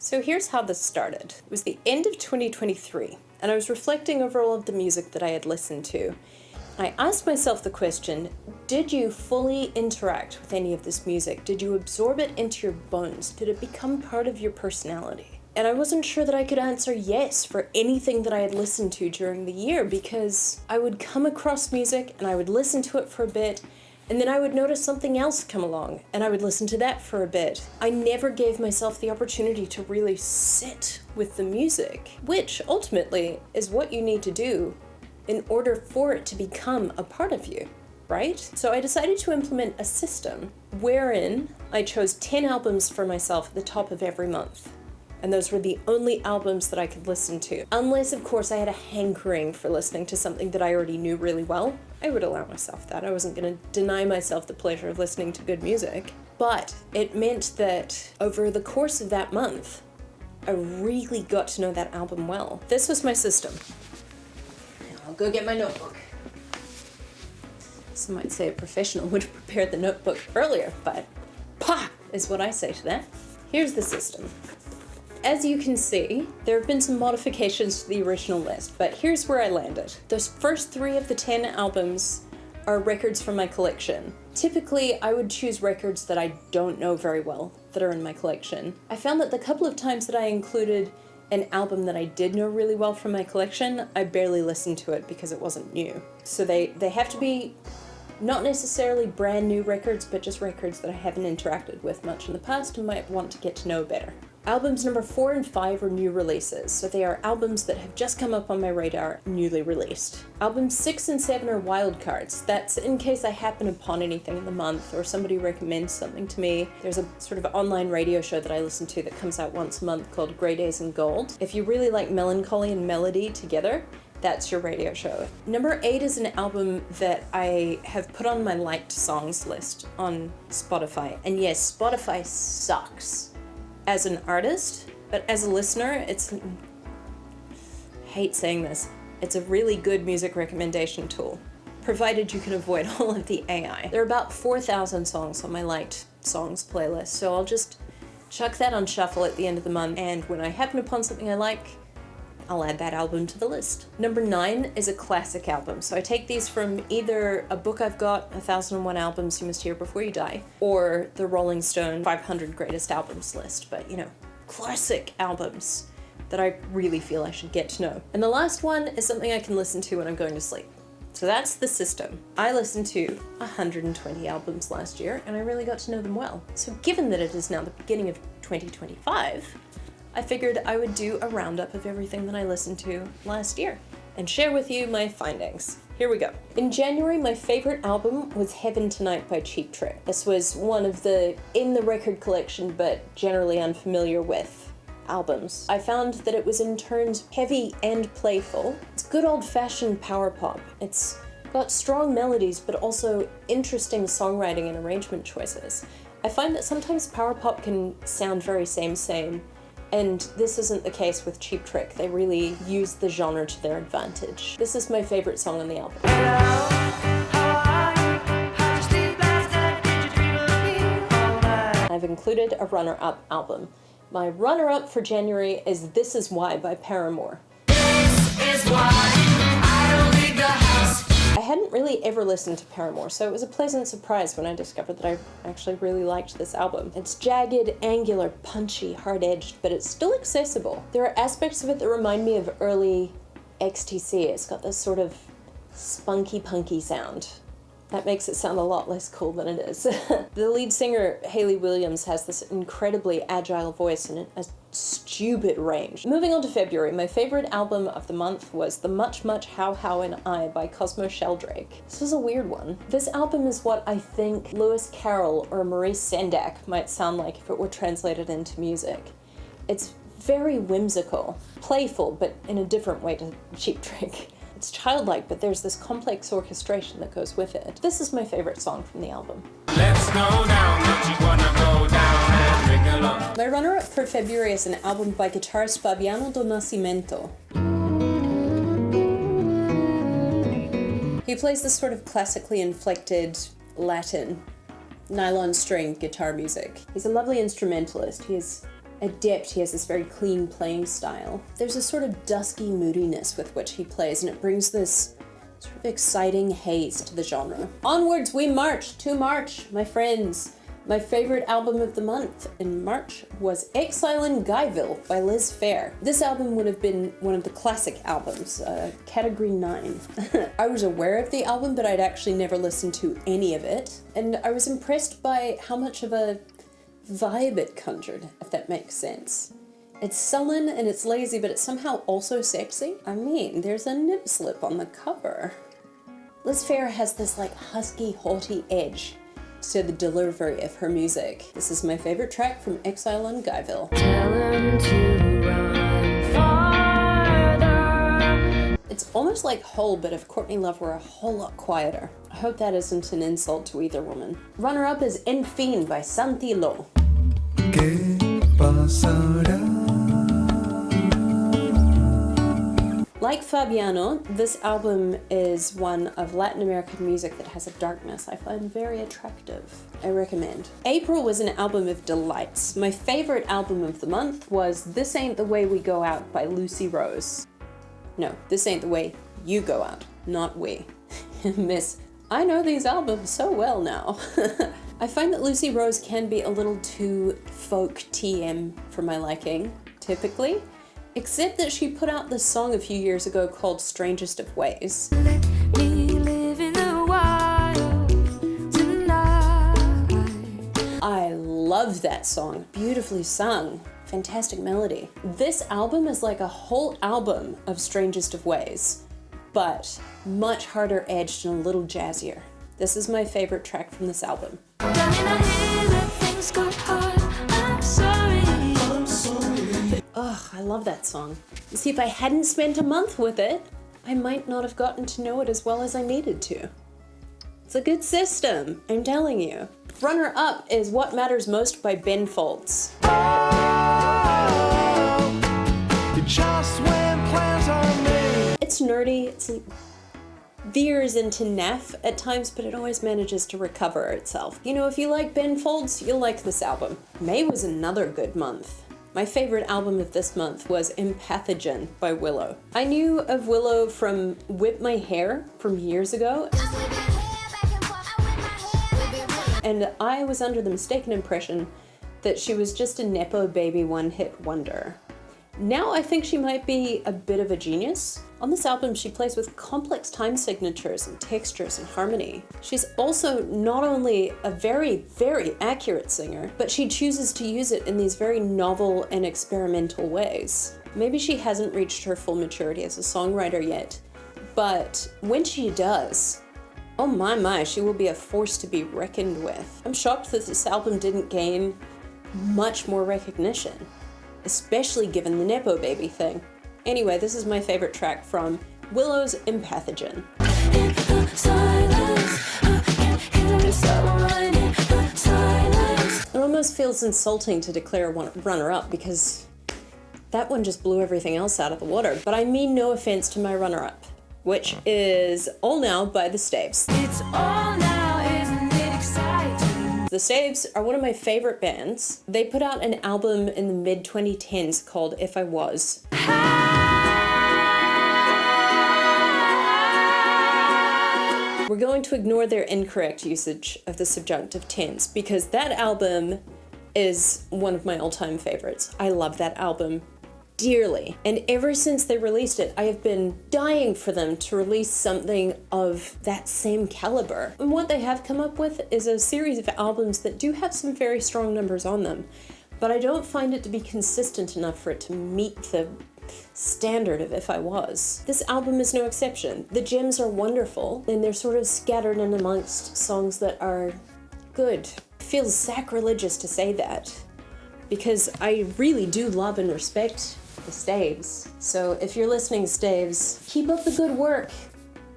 So here's how this started. It was the end of 2023, and I was reflecting over all of the music that I had listened to. I asked myself the question, did you fully interact with any of this music? Did you absorb it into your bones? Did it become part of your personality? And I wasn't sure that I could answer yes for anything that I had listened to during the year, because I would come across music and I would listen to it for a bit, and then I would notice something else come along, and I would listen to that for a bit. I never gave myself the opportunity to really sit with the music, which ultimately is what you need to do in order for it to become a part of you, right? So I decided to implement a system wherein I chose 10 albums for myself at the top of every month. And those were the only albums that I could listen to. Unless, of course, I had a hankering for listening to something that I already knew really well. I would allow myself that. I wasn't going to deny myself the pleasure of listening to good music. But it meant that over the course of that month, I really got to know that album well. This was my system. I'll go get my notebook. Some might say a professional would have prepared the notebook earlier, but pah is what I say to that. Here's the system. As you can see, there have been some modifications to the original list, but here's where I landed. Those first 3 of the 10 albums are records from my collection. Typically, I would choose records that I don't know very well that are in my collection. I found that the couple of times that I included an album that I did know really well from my collection, I barely listened to it because it wasn't new. So they have to be not necessarily brand new records, but just records that I haven't interacted with much in the past and might want to get to know better. Albums number 4 and 5 are new releases, so they are albums that have just come up on my radar, newly released. Albums 6 and 7 are wildcards. That's in case I happen upon anything in the month or somebody recommends something to me. There's a sort of online radio show that I listen to that comes out once a month called Grey Days and Gold. If you really like melancholy and melody together, that's your radio show. Number 8 is an album that I have put on my liked songs list on Spotify. And yes, Spotify sucks as an artist, but as a listener, I hate saying this, it's a really good music recommendation tool, provided you can avoid all of the AI. There are about 4,000 songs on my liked songs playlist, so I'll just chuck that on shuffle at the end of the month, and when I happen upon something I like, I'll add that album to the list. Number 9 is a classic album. So I take these from either a book I've got, 1001 Albums You Must Hear Before You Die, or the Rolling Stone 500 Greatest Albums list. But, you know, classic albums that I really feel I should get to know. And the last one is something I can listen to when I'm going to sleep. So that's the system. I listened to 120 albums last year, and I really got to know them well. So given that it is now the beginning of 2025, I figured I would do a roundup of everything that I listened to last year and share with you my findings. Here we go. In January, my favorite album was Heaven Tonight by Cheap Trick. This was one of the in the record collection but generally unfamiliar with albums. I found that it was in turns heavy and playful. It's good old-fashioned power pop. It's got strong melodies but also interesting songwriting and arrangement choices. I find that sometimes power pop can sound very same, and this isn't the case with Cheap Trick. They really use the genre to their advantage. This is my favorite song on the album. I've included a runner-up album. My runner-up for January is This Is Why by Paramore. This is why I don't leave the house. I hadn't really ever listened to Paramore, so it was a pleasant surprise when I discovered that I actually really liked this album. It's jagged, angular, punchy, hard-edged, but it's still accessible. There are aspects of it that remind me of early XTC. It's got this sort of spunky, punky sound. That makes it sound a lot less cool than it is. The lead singer, Hayley Williams, has this incredibly agile voice and a stupid range. Moving on to February, my favorite album of the month was The Much Much How How and I by Cosmo Sheldrake. This was a weird one. This album is what I think Lewis Carroll or Maurice Sendak might sound like if it were translated into music. It's very whimsical, playful, but in a different way to Cheap Trick. It's childlike, but there's this complex orchestration that goes with it. This is my favorite song from the album. Let's go down, don't you wanna go down and ring along. My runner-up for February is an album by guitarist Fabiano do Nascimento. He plays this sort of classically inflected Latin, nylon-stringed guitar music. He's a lovely instrumentalist. He has adept. He has this very clean playing style. There's a sort of dusky moodiness with which he plays, and it brings this sort of exciting haze to the genre. Onwards we march to March, my friends. My favorite album of the month in March was Exile in Guyville by Liz Phair. This album would have been one of the classic albums, category 9. I was aware of the album, but I'd actually never listened to any of it, and I was impressed by how much of a vibe it conjured, if that makes sense. It's sullen and it's lazy, but it's somehow also sexy. I mean, there's a nip slip on the cover. Liz Phair has this like husky, haughty edge to the delivery of her music. This is my favorite track from Exile in Guyville. Tell him to run farther. It's almost like Hole, but if Courtney Love were a whole lot quieter. I hope that isn't an insult to either woman. Runner-up is En Fin by Santi Lo. ¿Qué pasará? Like Fabiano, this album is one of Latin American music that has a darkness I find very attractive. I recommend. April was an album of delights. My favorite album of the month was This Ain't the Way We Go Out by Lucy Rose. No, This Ain't the Way You Go Out, not we. Miss, I know these albums so well now. I find that Lucy Rose can be a little too folk TM for my liking, typically. Except that she put out this song a few years ago called Strangest of Ways. Let me live in the wild tonight. I love that song. Beautifully sung. Fantastic melody. This album is like a whole album of Strangest of Ways, but much harder edged and a little jazzier. This is my favorite track from this album. Down in my head, let things go hard. I'm sorry. Ugh, I love that song. You see, if I hadn't spent a month with it, I might not have gotten to know it as well as I needed to. It's a good system, I'm telling you. Runner up is What Matters Most by Ben Folds. Just when plans are made. It's nerdy, it's veers into naff at times, but it always manages to recover itself. You know, if you like Ben Folds, you'll like this album. May was another good month. My favorite album of this month was Empathogen by Willow. I knew of Willow from Whip My Hair from years ago, and I was under the mistaken impression that she was just a Nepo baby one-hit wonder. Now I think she might be a bit of a genius. On this album, she plays with complex time signatures and textures and harmony. She's also not only a very, very accurate singer, but she chooses to use it in these very novel and experimental ways. Maybe she hasn't reached her full maturity as a songwriter yet, but when she does, oh my, she will be a force to be reckoned with. I'm shocked that this album didn't gain much more recognition, especially given the Nepo baby thing. Anyway, this is my favorite track from Willow's Empathogen. In the silence, I can hear someone in the silence. It almost feels insulting to declare one runner-up because that one just blew everything else out of the water. But I mean no offense to my runner-up, which is All Now by The Staves. It's all now, isn't it exciting? The Staves are one of my favorite bands. They put out an album in the mid-2010s called If I Was. We're going to ignore their incorrect usage of the subjunctive tense because that album is one of my all-time favorites. I love that album dearly. And ever since they released it, I have been dying for them to release something of that same caliber. And what they have come up with is a series of albums that do have some very strong numbers on them, but I don't find it to be consistent enough for it to meet the standard of If I Was. This album is no exception. The gems are wonderful, and they're sort of scattered in amongst songs that are good. It feels sacrilegious to say that, because I really do love and respect the Staves. So if you're listening, Staves, keep up the good work.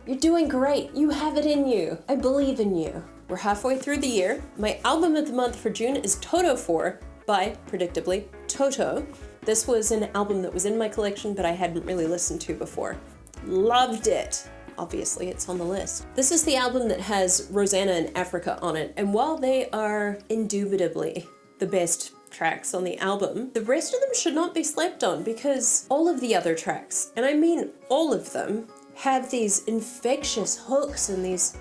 You're doing great. You have it in you. I believe in you. We're halfway through the year. My album of the month for June is Toto 4 by, predictably, Toto. This was an album that was in my collection, but I hadn't really listened to before. Loved it. Obviously, it's on the list. This is the album that has Rosanna and Africa on it, and while they are indubitably the best tracks on the album, the rest of them should not be slept on because all of the other tracks, and I mean all of them, have these infectious hooks and these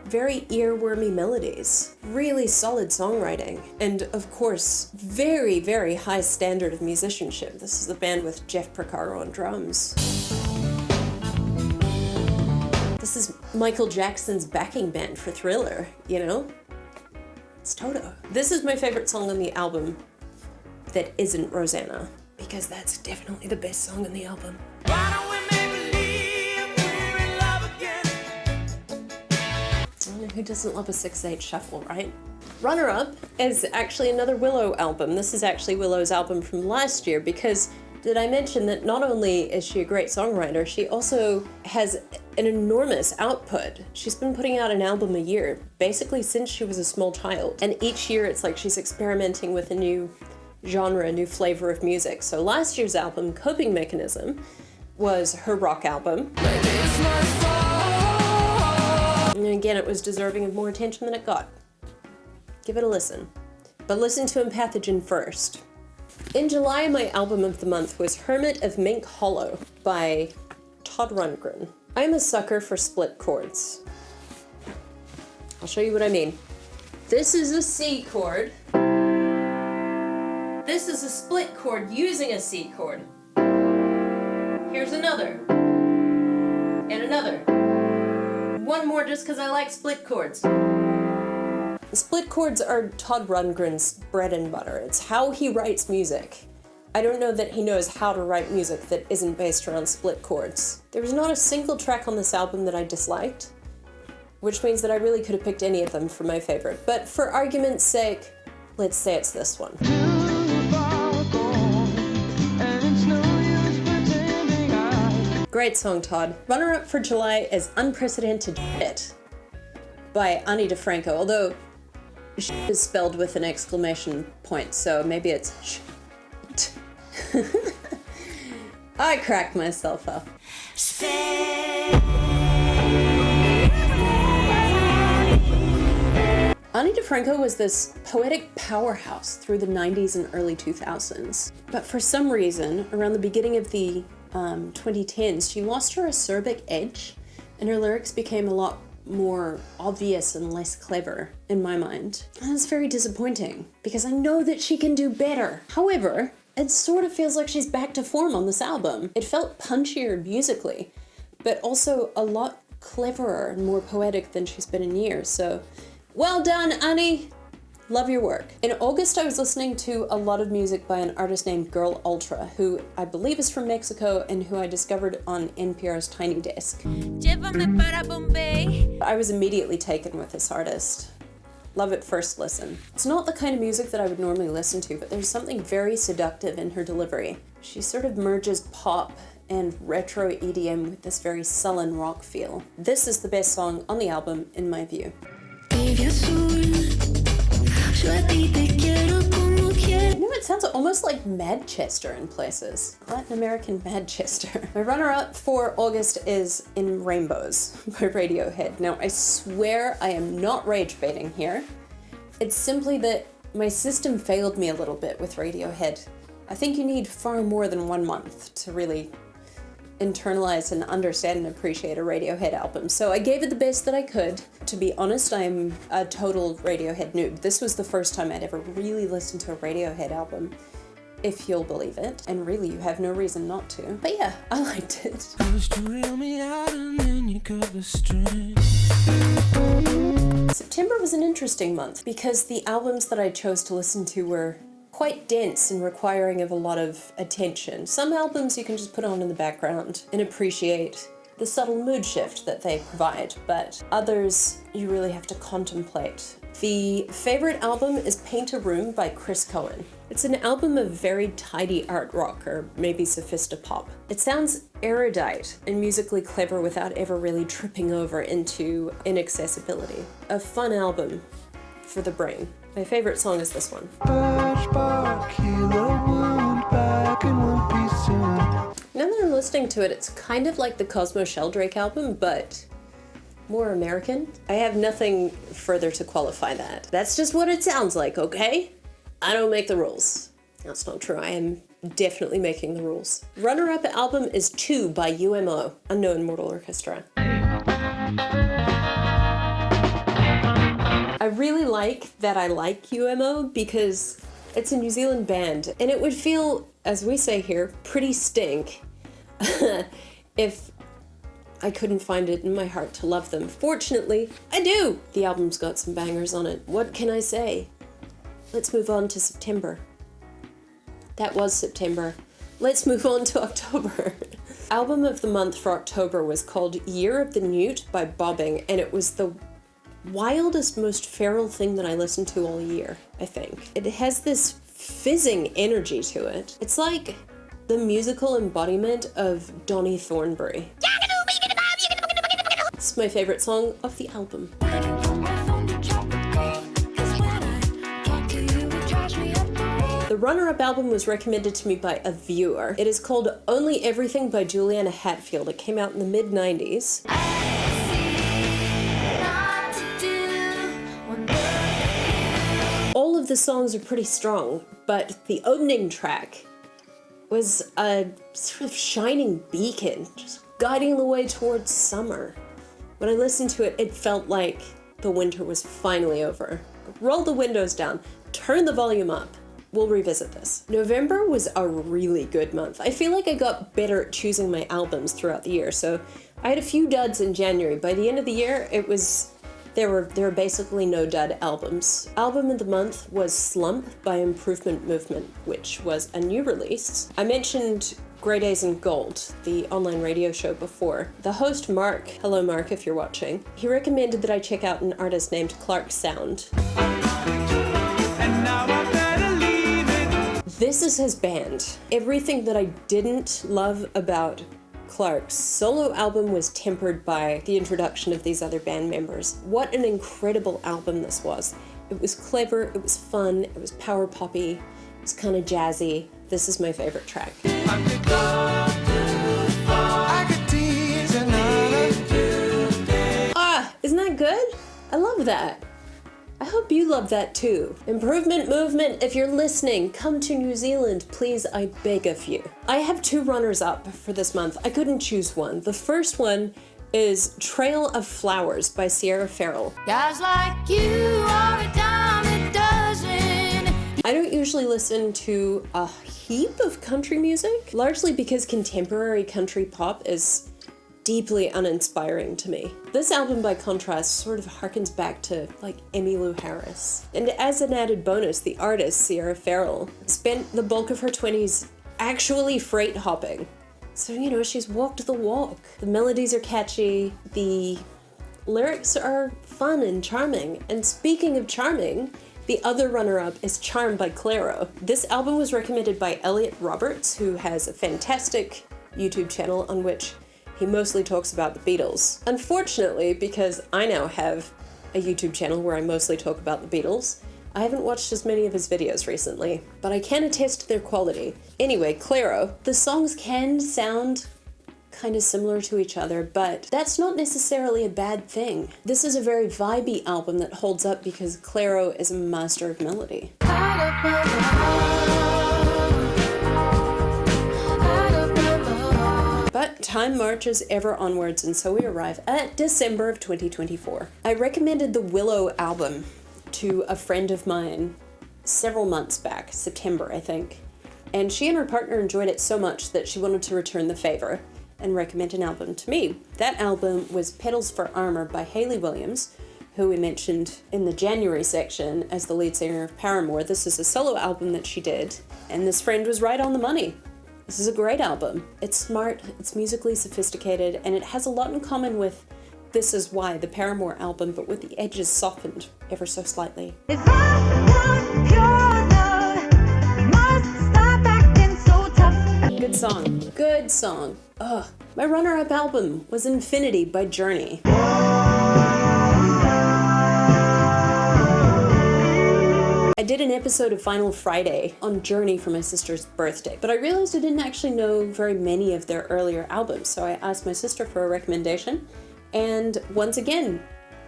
very earwormy melodies. Really solid songwriting. And of course, very, very high standard of musicianship. This is the band with Jeff Porcaro on drums. This is Michael Jackson's backing band for Thriller, you know? It's Toto. This is my favorite song on the album that isn't Rosanna, because that's definitely the best song on the album. Who doesn't love a 6/8 shuffle, right? Runner-up is actually another Willow album. This is actually Willow's album from last year because did I mention that not only is she a great songwriter, she also has an enormous output. She's been putting out an album a year, basically since she was a small child. And each year it's like she's experimenting with a new genre, a new flavor of music. So last year's album, Coping Mechanism, was her rock album. And again, it was deserving of more attention than it got. Give it a listen. But listen to Empathogen first. In July, my album of the month was Hermit of Mink Hollow by Todd Rundgren. I'm a sucker for split chords. I'll show you what I mean. This is a C chord. This is a split chord using a C chord. Here's another. And another. One more just because I like split chords. Split chords are Todd Rundgren's bread and butter. It's how he writes music. I don't know that he knows how to write music that isn't based around split chords. There was not a single track on this album that I disliked, which means that I really could have picked any of them for my favorite. But for argument's sake, let's say it's this one. Great song, Todd. Runner-up for July is Unprecedented Shit by Ani DeFranco, although shit is spelled with an exclamation point, so maybe it's shit. I cracked myself up. Ani DeFranco was this poetic powerhouse through the 90s and early 2000s. But for some reason, around the beginning of the 2010s, she lost her acerbic edge and her lyrics became a lot more obvious and less clever in my mind. And that's very disappointing because I know that she can do better. However, it sort of feels like she's back to form on this album. It felt punchier musically, but also a lot cleverer and more poetic than she's been in years. So, well done, Ani! Love your work. In August, I was listening to a lot of music by an artist named Girl Ultra, who I believe is from Mexico and who I discovered on NPR's Tiny Desk. I was immediately taken with this artist. Love at first listen. It's not the kind of music that I would normally listen to, but there's something very seductive in her delivery. She sort of merges pop and retro EDM with this very sullen rock feel. This is the best song on the album, in my view. You know, it sounds almost like Manchester in places. Latin American Manchester. My runner-up for August is In Rainbows by Radiohead. Now, I swear I am not rage baiting here. It's simply that my system failed me a little bit with Radiohead. I think you need far more than 1 month to really internalize and understand and appreciate a Radiohead album. So I gave it the best that I could. To be honest, I'm a total Radiohead noob. This was the first time I'd ever really listened to a Radiohead album, if you'll believe it. And really, you have no reason not to. But yeah, I liked it. September was an interesting month because the albums that I chose to listen to were quite dense and requiring of a lot of attention. Some albums you can just put on in the background and appreciate the subtle mood shift that they provide, but others you really have to contemplate. The favorite album is Paint a Room by Chris Cohen. It's an album of very tidy art rock, or maybe sophistopop. It sounds erudite and musically clever without ever really tripping over into inaccessibility. A fun album for the brain. My favorite song is this one. Now that I'm listening to it, it's kind of like the Cosmo Sheldrake album, but more American. I have nothing further to qualify that. That's just what it sounds like, okay? I don't make the rules. That's not true. I am definitely making the rules. Runner-up album is 2 by UMO, Unknown Mortal Orchestra. I really like that I like UMO because it's a New Zealand band, and it would feel, as we say here, pretty stink if I couldn't find it in my heart to love them. Fortunately, I do! The album's got some bangers on it. What can I say? Let's move on to September. That was September. Let's move on to October. Album of the month for October was called Year of the Newt by Bobbing, and it was the wildest, most feral thing that I listened to all year, I think. It has this fizzing energy to it. It's like the musical embodiment of Donny Thornbury. It's my favorite song of the album. The runner-up album was recommended to me by a viewer. It is called Only Everything by Juliana Hatfield. It came out in the mid-90s. All of the songs are pretty strong, but the opening track was a sort of shining beacon, just guiding the way towards summer. When I listened to it, it felt like the winter was finally over. Roll the windows down, turn the volume up. We'll revisit this. November was a really good month. I feel like I got better at choosing my albums throughout the year, so I had a few duds in January. By the end of the year, there were basically no dud albums. Album of the month was Slump by Improvement Movement, which was a new release. I mentioned Grey Days in Gold, the online radio show before. The host Mark, hello Mark if you're watching, he recommended that I check out an artist named Clark Sound. This is his band. Everything that I didn't love about Clark's solo album was tempered by the introduction of these other band members. What an incredible album this was. It was clever, it was fun, it was power poppy, it was kind of jazzy. This is my favorite track. Ah, isn't that good? I love that. I hope you love that too. Improvement Movement, if you're listening, come to New Zealand, please, I beg of you. I have 2 runners up for this month. I couldn't choose one. The first one is Trail of Flowers by Sierra Farrell. Guys like you are a dime a dozen. I don't usually listen to a heap of country music, largely because contemporary country pop is deeply uninspiring to me. This album, by contrast, sort of harkens back to like Emmylou Harris. And as an added bonus, the artist, Sierra Farrell, spent the bulk of her 20s actually freight hopping. So, you know, she's walked the walk. The melodies are catchy, the lyrics are fun and charming. And speaking of charming, the other runner-up is Charm by Clairo. This album was recommended by Elliot Roberts, who has a fantastic YouTube channel on which he mostly talks about the Beatles. Unfortunately, because I now have a YouTube channel where I mostly talk about the Beatles, I haven't watched as many of his videos recently, but I can attest to their quality. Anyway, Clairo, the songs can sound kind of similar to each other, but that's not necessarily a bad thing. This is a very vibey album that holds up because Clairo is a master of melody. But time marches ever onwards, and so we arrive at December of 2024. I recommended the Willow album to a friend of mine several months back, September I think, and she and her partner enjoyed it so much that she wanted to return the favor and recommend an album to me. That album was Petals for Armor by Hayley Williams, who we mentioned in the January section as the lead singer of Paramore. This is a solo album that she did, and this friend was right on the money. This is a great album. It's smart, it's musically sophisticated, and it has a lot in common with This Is Why, the Paramore album, but with the edges softened ever so slightly. If I want pure love, you must stop acting so tough. Good song. Good song. Ugh. My runner-up album was Infinity by Journey. I did an episode of Final Friday on Journey for my sister's birthday, but I realized I didn't actually know very many of their earlier albums, so I asked my sister for a recommendation, and once again,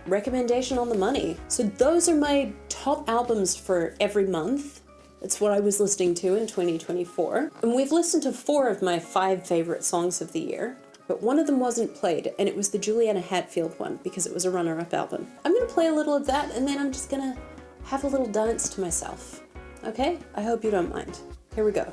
recommendation on the money. So those are my top albums for every month, It's what I was listening to in 2024. And we've listened to 4 of my 5 favorite songs of the year, but one of them wasn't played, and it was the Juliana Hatfield one because it was a runner-up album. I'm gonna play a little of that, and then I'm just gonna have a little dance to myself. Okay? I hope you don't mind. Here we go.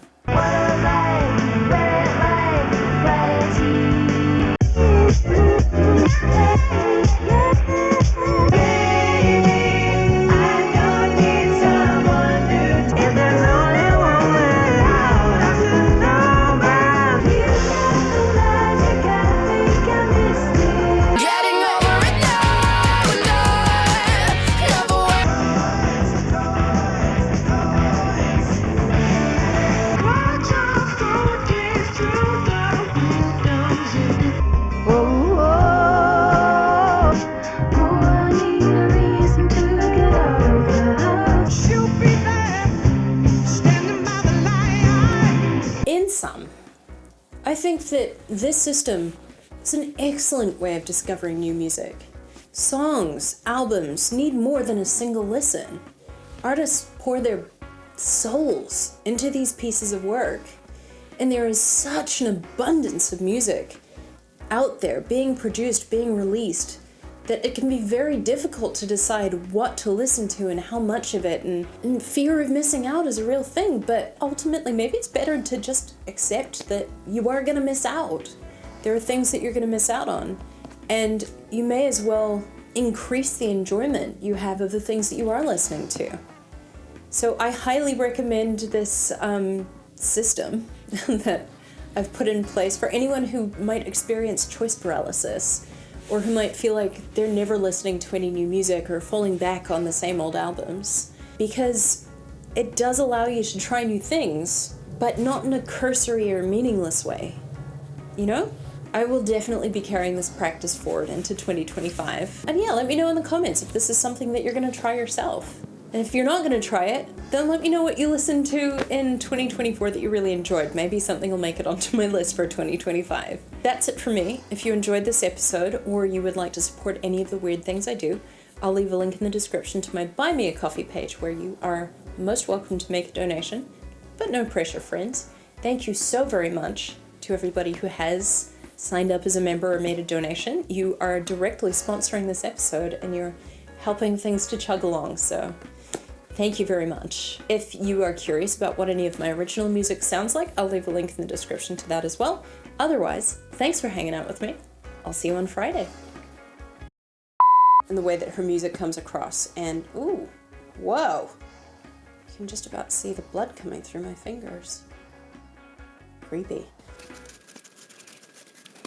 Getting over it now, never In sum, I think that this system is an excellent way of discovering new music. Songs, albums need more than a single listen. Artists pour their souls into these pieces of work, and there is such an abundance of music out there being produced, being released, that it can be very difficult to decide what to listen to and how much of it, and fear of missing out is a real thing, but ultimately maybe it's better to just accept that you are gonna miss out. There are things that you're gonna miss out on, and you may as well increase the enjoyment you have of the things that you are listening to. So I highly recommend this system that I've put in place for anyone who might experience choice paralysis, or who might feel like they're never listening to any new music or falling back on the same old albums, because it does allow you to try new things, but not in a cursory or meaningless way. You know? I will definitely be carrying this practice forward into 2025. And yeah, let me know in the comments if this is something that you're gonna try yourself. And if you're not gonna try it, then let me know what you listened to in 2024 that you really enjoyed. Maybe something will make it onto my list for 2025. That's it for me. If you enjoyed this episode, or you would like to support any of the weird things I do, I'll leave a link in the description to my Buy Me a Coffee page, where you are most welcome to make a donation, but no pressure, friends. Thank you so very much to everybody who has signed up as a member or made a donation. You are directly sponsoring this episode, and you're helping things to chug along, so thank you very much. If you are curious about what any of my original music sounds like, I'll leave a link in the description to that as well. Otherwise, thanks for hanging out with me. I'll see you on Friday. And the way that her music comes across, and ooh, whoa. You can just about see the blood coming through my fingers. Creepy.